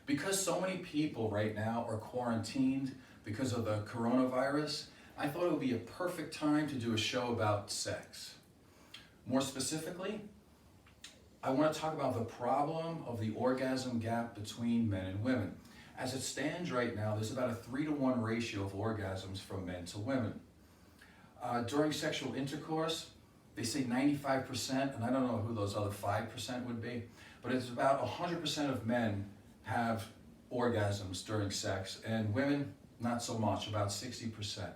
Because so many people right now are quarantined because of the coronavirus, I thought it would be a perfect time to do a show about sex. More specifically, I want to talk about the problem of the orgasm gap between men and women. As it stands right now, there's about a 3-to-1 ratio of orgasms from men to women. During sexual intercourse, they say 95%, and I don't know who those other 5% would be, but it's about 100% of men have orgasms during sex, and women, not so much, about 60%.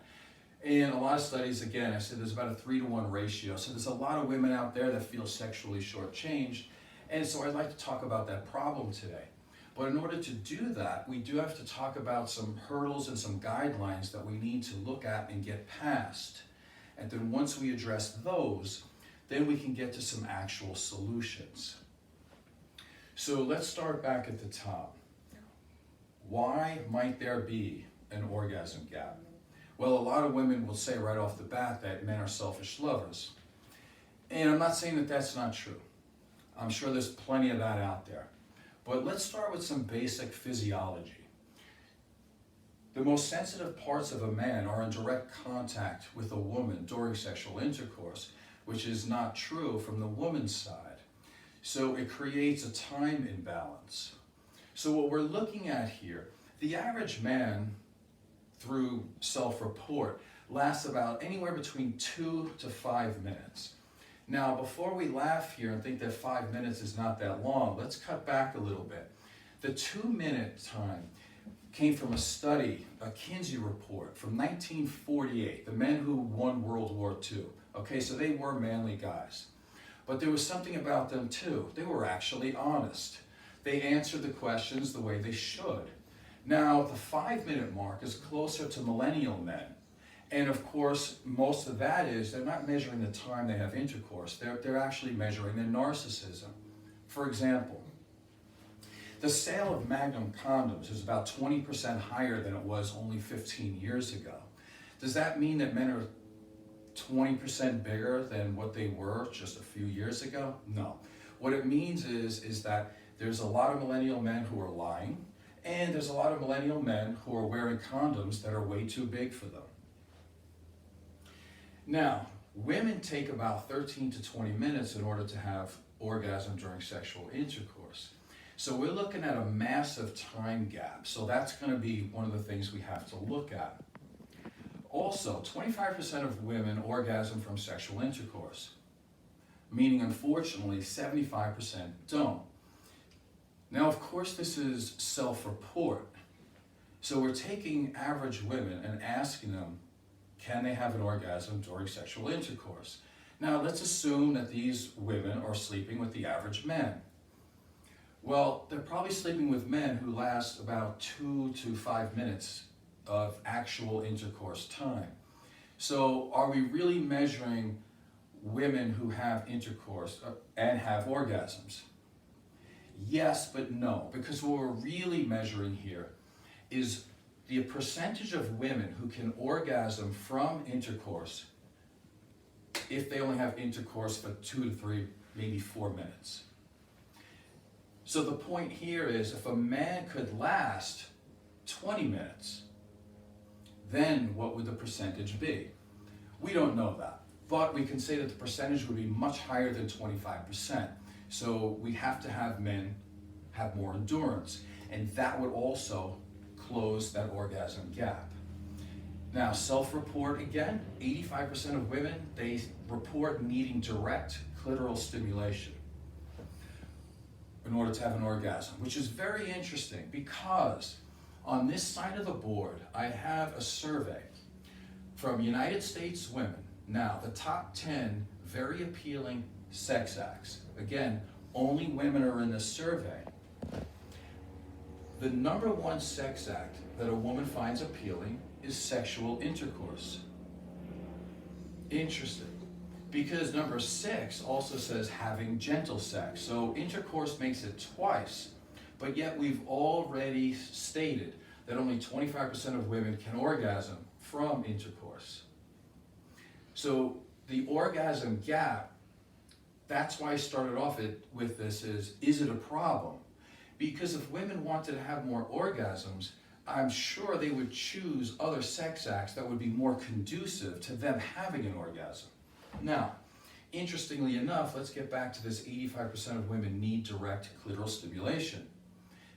In a lot of studies, again, I said there's about a 3-to-1 ratio, so there's a lot of women out there that feel sexually shortchanged, and so I'd like to talk about that problem today. But in order to do that, we do have to talk about some hurdles and some guidelines that we need to look at and get past. And then once we address those, then we can get to some actual solutions. So let's start back at the top. Why might there be an orgasm gap? Well, a lot of women will say right off the bat that men are selfish lovers. And I'm not saying that that's not true. I'm sure there's plenty of that out there. But let's start with some basic physiology. The most sensitive parts of a man are in direct contact with a woman during sexual intercourse, which is not true from the woman's side. So it creates a time imbalance. So what we're looking at here, the average man, through self-report, lasts about anywhere between 2 to 5 minutes. Now, before we laugh here and think that 5 minutes is not that long, let's cut back a little bit. The 2-minute time came from a study, a Kinsey report from 1948, the men who won World War II. Okay, so they were manly guys. But there was something about them too. They were actually honest. They answered the questions the way they should. Now, the 5-minute mark is closer to millennial men. And of course, most of that is, they're not measuring the time they have intercourse. They're actually measuring their narcissism. For example, the sale of Magnum condoms is about 20% higher than it was only 15 years ago. Does that mean that men are 20% bigger than what they were just a few years ago? No. What it means is that there's a lot of millennial men who are lying, and there's a lot of millennial men who are wearing condoms that are way too big for them. Now, women take about 13 to 20 minutes in order to have orgasm during sexual intercourse. So we're looking at a massive time gap. So that's going to be one of the things we have to look at. Also, 25% of women orgasm from sexual intercourse, meaning unfortunately 75% don't. Now, of course, this is self-report. So we're taking average women and asking them, can they have an orgasm during sexual intercourse? Now, let's assume that these women are sleeping with the average man. Well, they're probably sleeping with men who last about 2 to 5 minutes of actual intercourse time. So are we really measuring women who have intercourse and have orgasms? Yes, but no, because what we're really measuring here is the percentage of women who can orgasm from intercourse if they only have intercourse for 2 to 3, maybe 4 minutes. So the point here is, if a man could last 20 minutes, then what would the percentage be? We don't know that, but we can say that the percentage would be much higher than 25%. So we have to have men have more endurance, and that would also close that orgasm gap. Now, self-report again, 85% of women, they report needing direct clitoral stimulation in order to have an orgasm, which is very interesting because on this side of the board, I have a survey from United States women. Now, the top 10 very appealing sex acts. Again, only women are in this survey. The number one sex act that a woman finds appealing is sexual intercourse. Interesting. Because number 6 also says having gentle sex. So intercourse makes it twice, but yet we've already stated that only 25% of women can orgasm from intercourse. So the orgasm gap, that's why I started off with this is it a problem? Because if women wanted to have more orgasms, I'm sure they would choose other sex acts that would be more conducive to them having an orgasm. Now, interestingly enough, let's get back to this 85% of women need direct clitoral stimulation.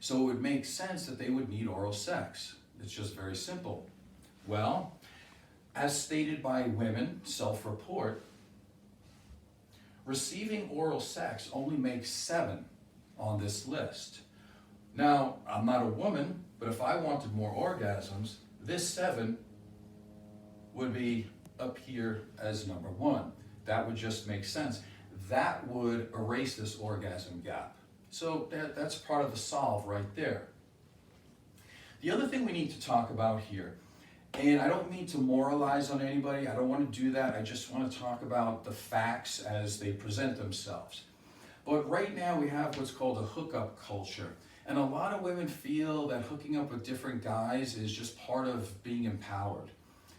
So it would make sense that they would need oral sex. It's just very simple. Well, as stated by women, self-report, receiving oral sex only makes 7 on this list. Now, I'm not a woman, but if I wanted more orgasms, this 7 would be up here as number 1. That would just make sense. That would erase this orgasm gap. So that's part of the solve right there. The other thing we need to talk about here, and I don't mean to moralize on anybody, I don't want to do that, I just want to talk about the facts as they present themselves. But right now we have what's called a hookup culture. And a lot of women feel that hooking up with different guys is just part of being empowered.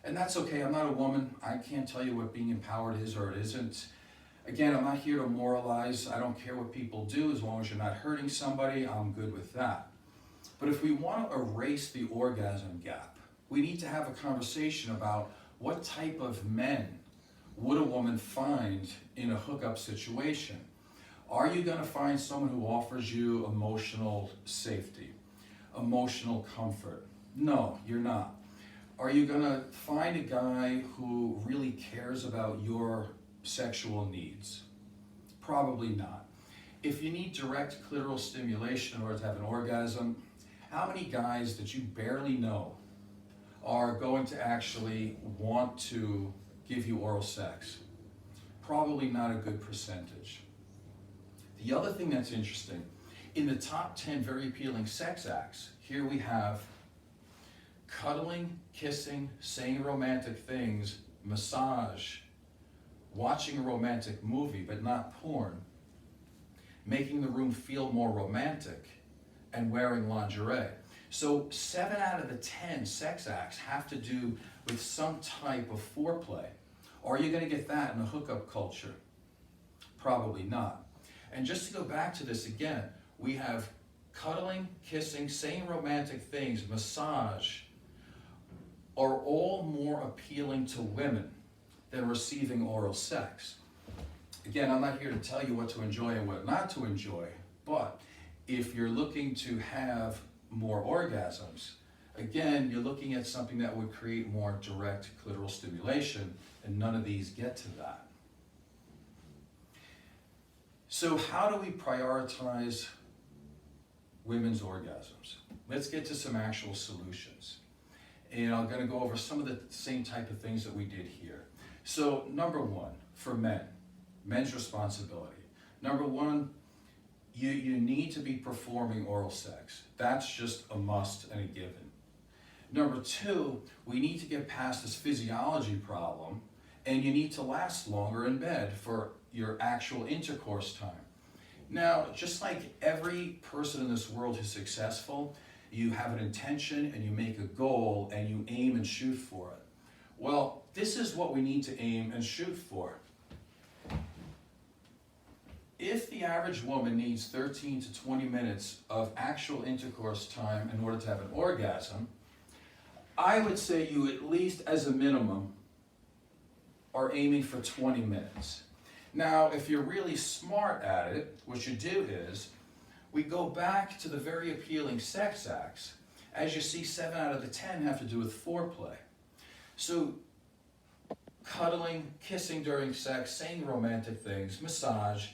And that's okay, I'm not a woman, I can't tell you what being empowered is or it isn't. Again, I'm not here to moralize, I don't care what people do, as long as you're not hurting somebody, I'm good with that. But if we want to erase the orgasm gap, we need to have a conversation about what type of men would a woman find in a hookup situation. Are you going to find someone who offers you emotional safety, emotional comfort? No, you're not. Are you going to find a guy who really cares about your sexual needs? Probably not. If you need direct clitoral stimulation in order to have an orgasm, how many guys that you barely know are going to actually want to give you oral sex? Probably not a good percentage. The other thing that's interesting, in the top 10 very appealing sex acts, here we have cuddling, kissing, saying romantic things, massage, watching a romantic movie but not porn, making the room feel more romantic, and wearing lingerie. So 7 out of the 10 sex acts have to do with some type of foreplay. Are you going to get that in a hookup culture? Probably not. And just to go back to this again, we have cuddling, kissing, saying romantic things, massage, are all more appealing to women than receiving oral sex. Again, I'm not here to tell you what to enjoy and what not to enjoy, but if you're looking to have more orgasms, again, you're looking at something that would create more direct clitoral stimulation, and none of these get to that. So how do we prioritize women's orgasms? Let's get to some actual solutions. And I'm going to go over some of the same type of things that we did here. So number 1, for men, men's responsibility. Number 1, you need to be performing oral sex. That's just a must and a given. Number 2, we need to get past this physiology problem, and you need to last longer in bed for your actual intercourse time. Now, just like every person in this world who's successful, you have an intention and you make a goal and you aim and shoot for it. Well, this is what we need to aim and shoot for. If the average woman needs 13 to 20 minutes of actual intercourse time in order to have an orgasm, I would say you at least as a minimum are aiming for 20 minutes. Now, if you're really smart at it, what you do is, we go back to the very appealing sex acts. As you see, 7 out of the 10 have to do with foreplay. So, cuddling, kissing during sex, saying romantic things, massage,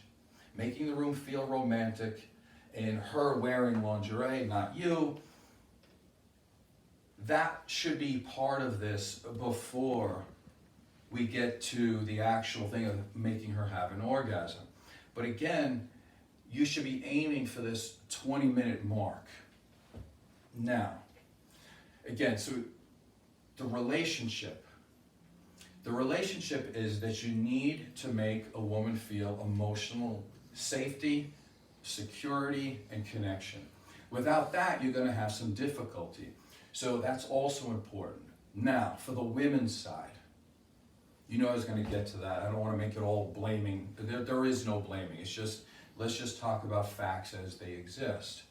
making the room feel romantic, and her wearing lingerie, not you, that should be part of this before we get to the actual thing of making her have an orgasm. But again, you should be aiming for this 20-minute mark. Now, again, so the relationship is that you need to make a woman feel emotional safety, security, and connection. Without that, you're going to have some difficulty. So that's also important. Now, for the women's side, you know I was going to get to that. I don't want to make it all blaming. There is no blaming. It's just, let's just talk about facts as they exist.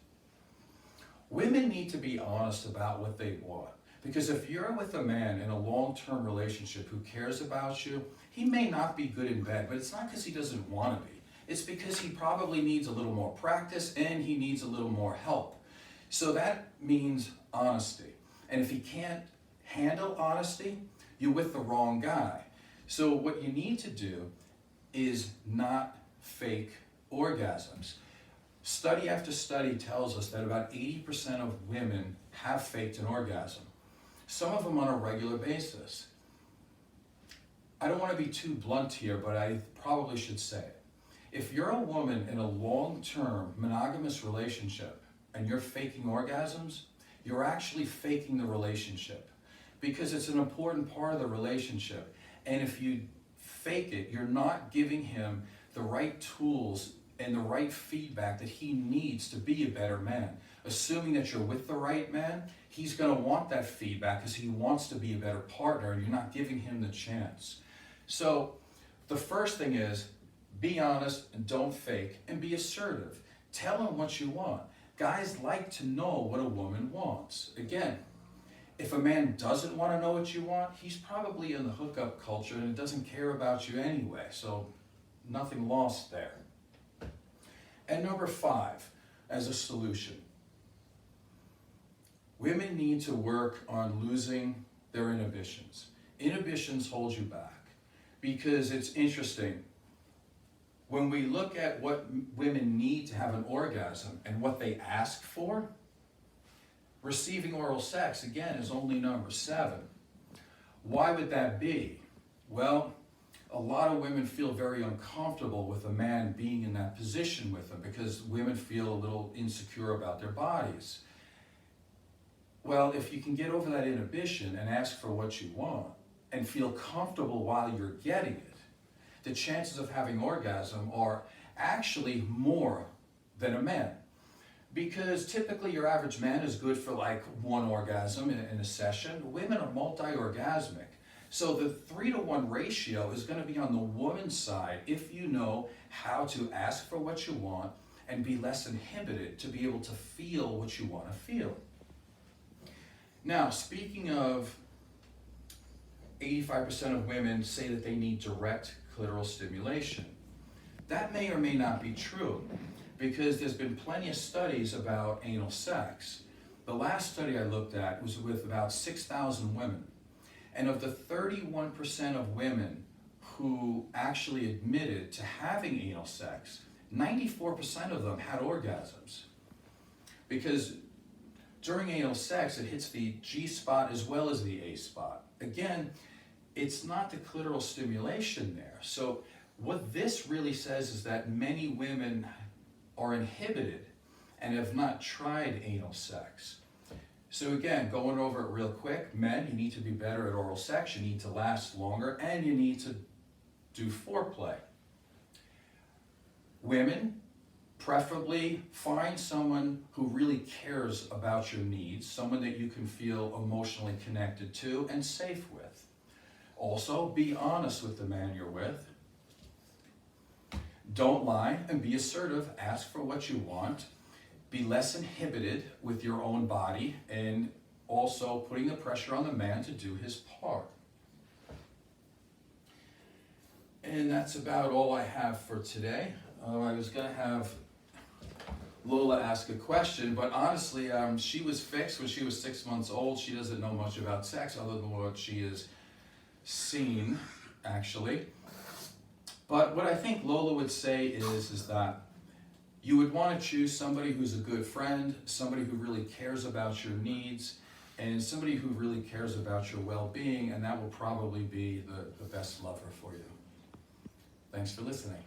Women need to be honest about what they want. Because if you're with a man in a long-term relationship who cares about you, he may not be good in bed, but it's not because he doesn't want to be. It's because he probably needs a little more practice and he needs a little more help. So that means honesty. And if he can't handle honesty, you're with the wrong guy. So what you need to do is not fake orgasms. Study after study tells us that about 80% of women have faked an orgasm. Some of them on a regular basis. I don't want to be too blunt here, but I probably should say it. If you're a woman in a long-term monogamous relationship and you're faking orgasms, you're actually faking the relationship because it's an important part of the relationship. And if you fake it, you're not giving him the right tools and the right feedback that he needs to be a better man. Assuming that you're with the right man, he's going to want that feedback because he wants to be a better partner and you're not giving him the chance. So the first thing is be honest and don't fake and be assertive. Tell him what you want. Guys like to know what a woman wants. Again, if a man doesn't want to know what you want, he's probably in the hookup culture and doesn't care about you anyway. So nothing lost there. And number 5, as a solution, women need to work on losing their inhibitions. Inhibitions hold you back because it's interesting. When we look at what women need to have an orgasm and what they ask for, receiving oral sex, again, is only number 7. Why would that be? Well, a lot of women feel very uncomfortable with a man being in that position with them because women feel a little insecure about their bodies. Well, if you can get over that inhibition and ask for what you want and feel comfortable while you're getting it, the chances of having orgasm are actually more than a man. Because typically your average man is good for like 1 orgasm in a session. Women are multi-orgasmic. So the 3-to-1 ratio is going to be on the woman's side if you know how to ask for what you want and be less inhibited to be able to feel what you want to feel. Now, speaking of 85% of women say that they need direct clitoral stimulation. That may or may not be true because there's been plenty of studies about anal sex. The last study I looked at was with about 6,000 women. And of the 31% of women who actually admitted to having anal sex, 94% of them had orgasms. Because during anal sex, it hits the G spot as well as the A spot. Again, it's not the clitoral stimulation there. So what this really says is that many women are inhibited and have not tried anal sex. So again, going over it real quick, men, you need to be better at oral sex, you need to last longer, and you need to do foreplay. Women, preferably find someone who really cares about your needs, someone that you can feel emotionally connected to and safe with. Also, be honest with the man you're with. Don't lie and be assertive. Ask for what you want. Be less inhibited with your own body and also putting the pressure on the man to do his part. And that's about all I have for today. I was going to have Lola ask a question, but honestly, she was fixed when she was 6 months old. She doesn't know much about sex other than what she has seen, actually. But what I think Lola would say is that you would want to choose somebody who's a good friend, somebody who really cares about your needs, and somebody who really cares about your well-being, and that will probably be the best lover for you. Thanks for listening.